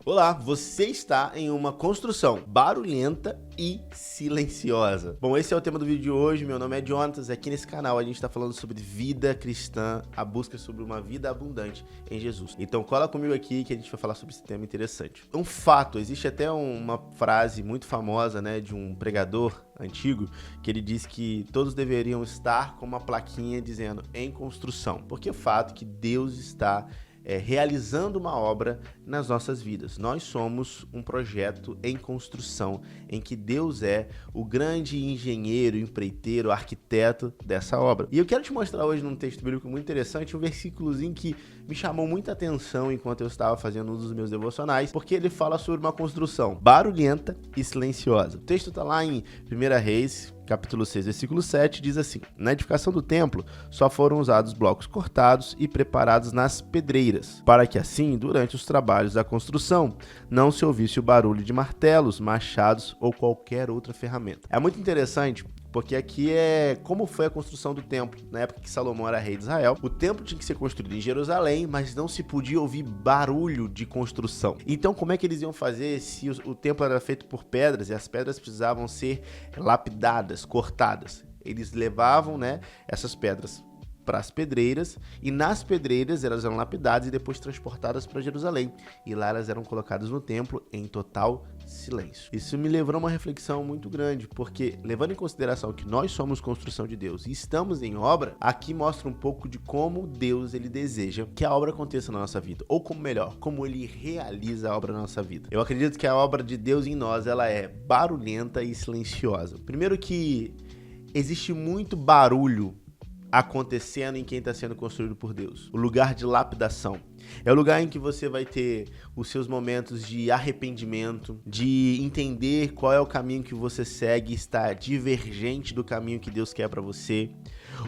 Olá, você está em uma construção barulhenta e silenciosa. Bom, esse é o tema do vídeo de hoje. Meu nome é Jonatas. Aqui nesse canal a gente está falando sobre vida cristã, a busca sobre uma vida abundante em Jesus. Então cola comigo aqui que a gente vai falar sobre esse tema interessante. Um fato, existe até uma frase muito famosa, né, de um pregador antigo, que ele diz que todos deveriam estar com uma plaquinha dizendo em construção, porque é fato que Deus está realizando uma obra nas nossas vidas. Nós somos um projeto em construção, em que Deus é o grande engenheiro, empreiteiro, arquiteto dessa obra. E eu quero te mostrar hoje num texto bíblico muito interessante, um versículozinho que me chamou muita atenção enquanto eu estava fazendo um dos meus devocionais, porque ele fala sobre uma construção barulhenta e silenciosa. O texto está lá em 1 Reis, capítulo 6, versículo 7, diz assim: na edificação do templo só foram usados blocos cortados e preparados nas pedreiras, para que assim, durante os trabalhos da construção, não se ouvisse o barulho de martelos, machados ou qualquer outra ferramenta. É muito interessante, porque aqui é como foi a construção do templo. Na época que Salomão era rei de Israel, o templo tinha que ser construído em Jerusalém, mas não se podia ouvir barulho de construção. Então, como é que eles iam fazer se o templo era feito por pedras e as pedras precisavam ser lapidadas, cortadas? Eles levavam, essas pedras para as pedreiras, e nas pedreiras elas eram lapidadas e depois transportadas para Jerusalém, e lá elas eram colocadas no templo em total silêncio. Isso me levou a uma reflexão muito grande, porque levando em consideração que nós somos construção de Deus e estamos em obra, aqui mostra um pouco de como Deus ele deseja que a obra aconteça na nossa vida, ou como melhor, como ele realiza a obra na nossa vida. Eu acredito que a obra de Deus em nós, ela é barulhenta e silenciosa. Primeiro que existe muito barulho acontecendo em quem está sendo construído por Deus. O lugar de lapidação é o lugar em que você vai ter os seus momentos de arrependimento, de entender qual é o caminho que você segue, está divergente do caminho que Deus quer para você.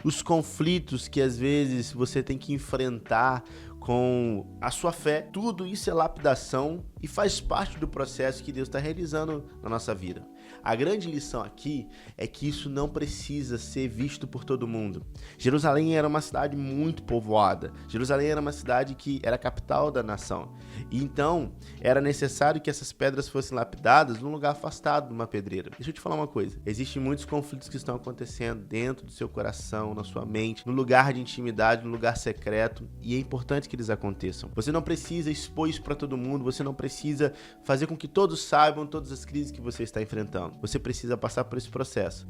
Os conflitos que às vezes você tem que enfrentar com a sua fé, tudo isso é lapidação e faz parte do processo que Deus está realizando na nossa vida. A grande lição aqui é que isso não precisa ser visto por todo mundo. Jerusalém era uma cidade muito povoada. Jerusalém era uma cidade que era a capital da nação. E então, era necessário que essas pedras fossem lapidadas num lugar afastado de uma pedreira. Deixa eu te falar uma coisa. Existem muitos conflitos que estão acontecendo dentro do seu coração, na sua mente, no lugar de intimidade, no lugar secreto. E é importante que eles aconteçam. Você não precisa expor isso para todo mundo. Você não precisa fazer com que todos saibam todas as crises que você está enfrentando. Você precisa passar por esse processo.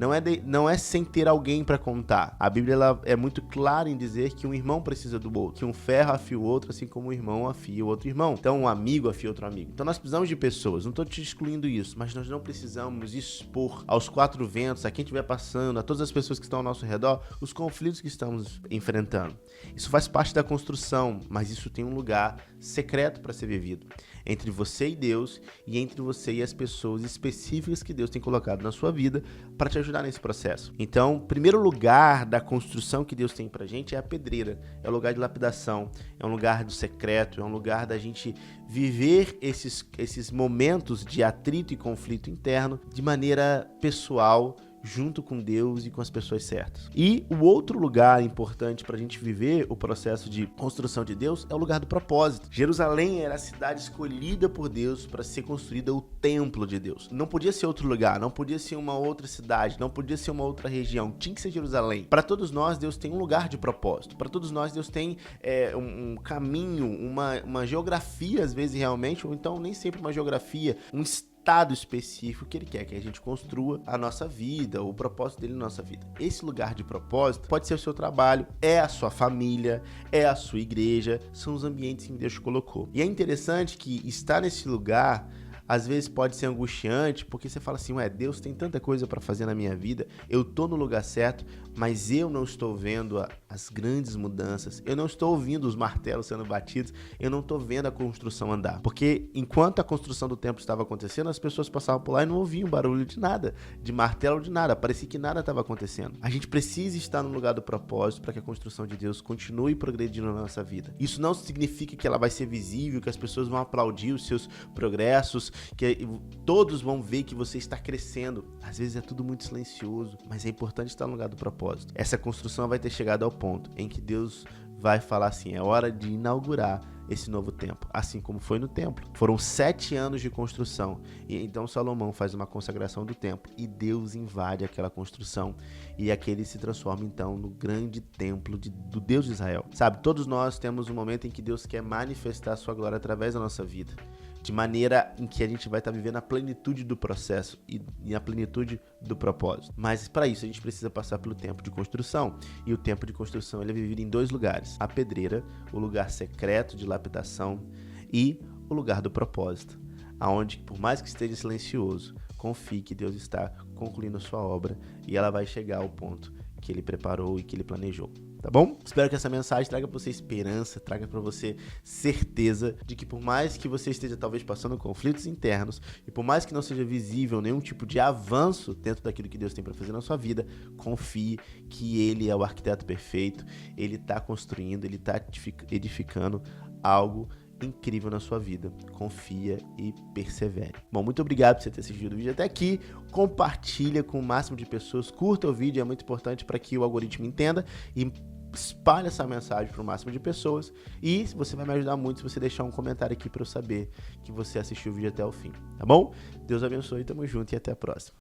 Não é sem ter alguém para contar. A Bíblia ela é muito clara em dizer que um irmão precisa do outro, que um ferro afia o outro, assim como um irmão afia o outro irmão. Então, um amigo afia outro amigo. Então, nós precisamos de pessoas. Não estou te excluindo isso, mas nós não precisamos expor aos quatro ventos, a quem estiver passando, a todas as pessoas que estão ao nosso redor, os conflitos que estamos enfrentando. Isso faz parte da construção, mas isso tem um lugar secreto para ser vivido entre você e Deus, e entre você e as pessoas específicas que Deus tem colocado na sua vida para te ajudar nesse processo. Então, o primeiro lugar da construção que Deus tem pra gente é a pedreira, é o lugar de lapidação, é um lugar do secreto, é um lugar da gente viver esses momentos de atrito e conflito interno de maneira pessoal, junto com Deus e com as pessoas certas. E o outro lugar importante para a gente viver o processo de construção de Deus é o lugar do propósito. Jerusalém era a cidade escolhida por Deus para ser construída o templo de Deus. Não podia ser outro lugar, não podia ser uma outra cidade, não podia ser uma outra região, tinha que ser Jerusalém. Para todos nós, Deus tem um lugar de propósito. Para todos nós, Deus tem um caminho, uma geografia, às vezes realmente, ou então nem sempre uma geografia, um estado específico que ele quer que a gente construa a nossa vida, o propósito dele na nossa vida. Esse lugar de propósito pode ser o seu trabalho, é a sua família, é a sua igreja, são os ambientes que Deus te colocou. E é interessante que estar nesse lugar às vezes pode ser angustiante, porque você fala assim, Deus tem tanta coisa para fazer na minha vida, eu tô no lugar certo, mas eu não estou vendo as grandes mudanças, eu não estou ouvindo os martelos sendo batidos, eu não estou vendo a construção andar. Porque enquanto a construção do templo estava acontecendo, as pessoas passavam por lá e não ouviam barulho de nada, de martelo de nada, parecia que nada estava acontecendo. A gente precisa estar no lugar do propósito para que a construção de Deus continue progredindo na nossa vida. Isso não significa que ela vai ser visível, que as pessoas vão aplaudir os seus progressos, que todos vão ver que você está crescendo. Às vezes é tudo muito silencioso, mas é importante estar no lugar do propósito. Essa construção vai ter chegado ao ponto em que Deus vai falar assim, é hora de inaugurar esse novo templo, assim como foi no templo. Foram 7 anos de construção, e então Salomão faz uma consagração do templo, e Deus invade aquela construção, e aquele se transforma então no grande templo do Deus de Israel. Sabe, todos nós temos um momento em que Deus quer manifestar a sua glória através da nossa vida, de maneira em que a gente vai estar vivendo a plenitude do processo e a plenitude do propósito. Mas para isso a gente precisa passar pelo tempo de construção. E o tempo de construção ele é vivido em 2 lugares. A pedreira, o lugar secreto de lapidação, e o lugar do propósito, aonde, por mais que esteja silencioso, confie que Deus está concluindo a sua obra e ela vai chegar ao ponto que Ele preparou e que Ele planejou. Tá bom? Espero que essa mensagem traga para você esperança, traga para você certeza de que por mais que você esteja talvez passando conflitos internos e por mais que não seja visível nenhum tipo de avanço dentro daquilo que Deus tem para fazer na sua vida, confie que Ele é o arquiteto perfeito, Ele está construindo, Ele está edificando algo incrível na sua vida. Confia e persevere. Bom, muito obrigado por você ter assistido o vídeo até aqui. Compartilha com o máximo de pessoas. Curta o vídeo, é muito importante para que o algoritmo entenda e espalhe essa mensagem para o máximo de pessoas. E você vai me ajudar muito se você deixar um comentário aqui para eu saber que você assistiu o vídeo até o fim, tá bom? Deus abençoe, tamo junto e até a próxima.